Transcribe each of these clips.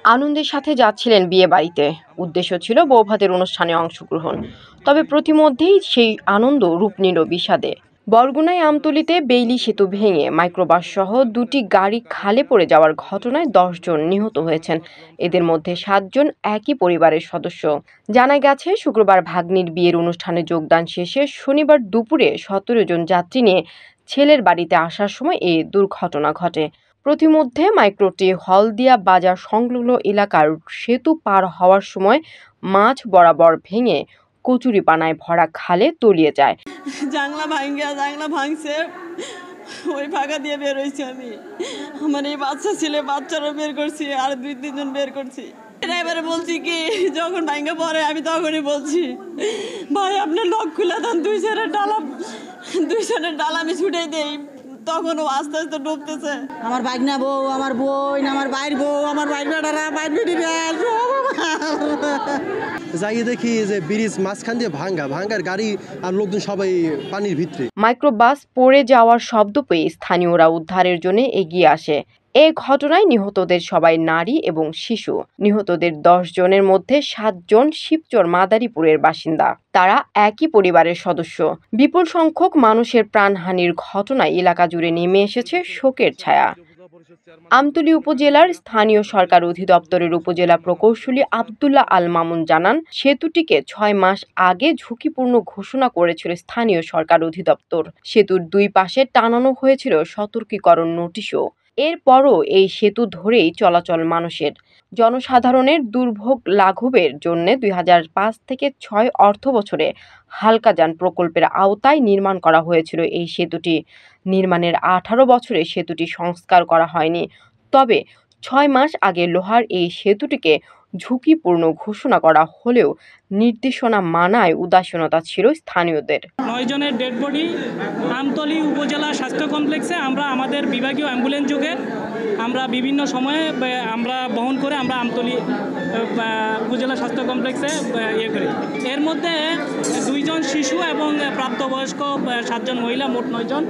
আনন্দের সাথে যাচ্ছিলেন বিয়ে বাড়িতে। উদ্দেশ্য ছিল বৌভাতের অনুষ্ঠানে অংশগ্রহণ। তবে প্রতিমধ্যেই সেই আনন্দ রূপ নিল বিষাদে। বরগুনায় আমতলীতে বেইলি সেতু ভেঙে মাইক্রোবাস সহ দুটি গাড়ি খালে পড়ে যাওয়ার ঘটনায় 10 জন নিহত হয়েছেন। এদের মধ্যে 7 জন একই পরিবারের সদস্য। জানা গেছে, শুক্রবার ভাগ্নির বিয়ের অনুষ্ঠানে যোগদান শেষে শনিবার দুপুরে 17 জন যাত্রী নিয়ে ছেলের বাড়িতে আসার সময় এই দুর্ঘটনা ঘটে। প্রতিমধ্যে মাইক্রোটি হলদিয়া বাজার সংলগ্ন এলাকার সেতু পার হওয়ার সময় মাঝ বরাবর ভেঙে কচুরিপানায় ভরা খালে তলিয়ে যায়। জাংলা ভাঙছে, ওই ফাঁকা দিয়ে বের হয়েছি আমি। আমার এই বাচ্চা ছেলে বাচ্চারও বের করছি, আর 2-3 জন বের করছি। ড্রাইভারে বলছি কি, যখন ভাঙ্গা পড়ে আমি তখনই বলছি, ভাই আপনার লক খুলে দেন, দুই সাইডের ডালা আমি ছুটে দেই। তখন ও আস্তে আস্তে ডুবতেছে। আমার বাগনা বউ, আমার বোন, আমার বাইর বউ, আমার বাইর বেটারা, বাইর বেটিরা যাই দেখি যে ব্রিজ মাঝখান দিয়ে ভাঙ্গার গাড়ি আর লোকজন সবাই পানির ভিতরে। মাইক্রোবাস পড়ে যাওয়ার শব্দ পেয়ে স্থানীয়রা উদ্ধারের জন্য এগিয়ে আসে। এ ঘটনায় নিহতদের সবাই নারী এবং শিশু। নিহতদের 10 জনের মধ্যে 7 জন শিবচর মাদারীপুরের বাসিন্দা। তারা একই পরিবারের সদস্য। বিপুল সংখ্যক মানুষের প্রাণহানির ঘটনায় এলাকা জুড়ে নেমে এসেছে শোকের ছায়া। আমতলী উপজেলার স্থানীয় সরকার অধিদপ্তরের উপজেলা প্রকৌশলী আব্দুল্লাহ আল মামুন জানান, সেতুটিকে 6 মাস আগে ঝুঁকিপূর্ণ ঘোষণা করেছিল স্থানীয় সরকার অধিদপ্তর। সেতুর 2 পাশে টানানো হয়েছিল সতর্কীকরণ নোটিশও। এরপরও এই সেতু ধরেই চলাচল মানুষের। জনসাধারণের দুর্ভোগ লাঘবের জন্য 2005 থেকে 6 অর্থবছরে হালকা যান প্রকল্পের আওতায় নির্মাণ করা হয়েছিল এই সেতুটি। নির্মাণের 18 বছরে সেতুটি সংস্কার করা হয়নি। তবে 6 মাস আগে লোহার এই সেতুটিকে ঝুঁকিপূর্ণ ঘোষণা করা হলেও নির্দেশনা মানায় উদাসীনতা ছিল স্থানীয়দের। 9 জনের ডেড বডি আমতলী উপজেলা স্বাস্থ্য কমপ্লেক্সে আমরা আমাদের বিভাগীয় অ্যাম্বুলেন্স যোগে আমরা বিভিন্ন সময়ে আমরা বহন করে আমরা আমতলী উপজেলা স্বাস্থ্য কমপ্লেক্সে করি। এর মধ্যে 2 জন শিশু এবং প্রাপ্তবয়স্ক 7 জন মহিলা, মোট 9 জন।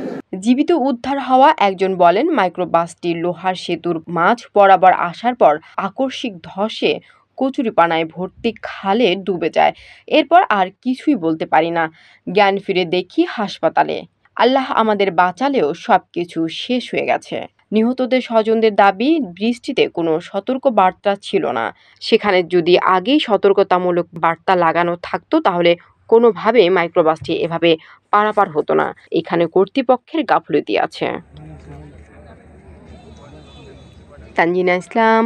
জীবিত উদ্ধার হওয়া একজন বলেন, মাইক্রোবাসটি লোহার সেতুর মাঝ বরাবর আসার পর আকস্মিক ধসে কচুরিপানায় ভর্তি খালে ডুবে যায়। এরপর আর কিছুই বলতে পারি না, জ্ঞান ফিরে দেখি হাসপাতালে। আল্লাহ আমাদের বাঁচালেও সবকিছু শেষ হয়ে গেছে। নিহতদের স্বজনদের দাবি, বৃষ্টিতে কোনো সতর্ক বার্তা ছিল না। সেখানে যদি আগেই সতর্কতামূলক বার্তা লাগানো থাকতো তাহলে কোনোভাবে মাইক্রোবাসটি এভাবে পারাপার হতো না। এখানে কর্তৃপক্ষের গাফিলতি আছে। তানজিনা ইসলাম,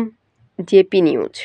জেপি নিউজ।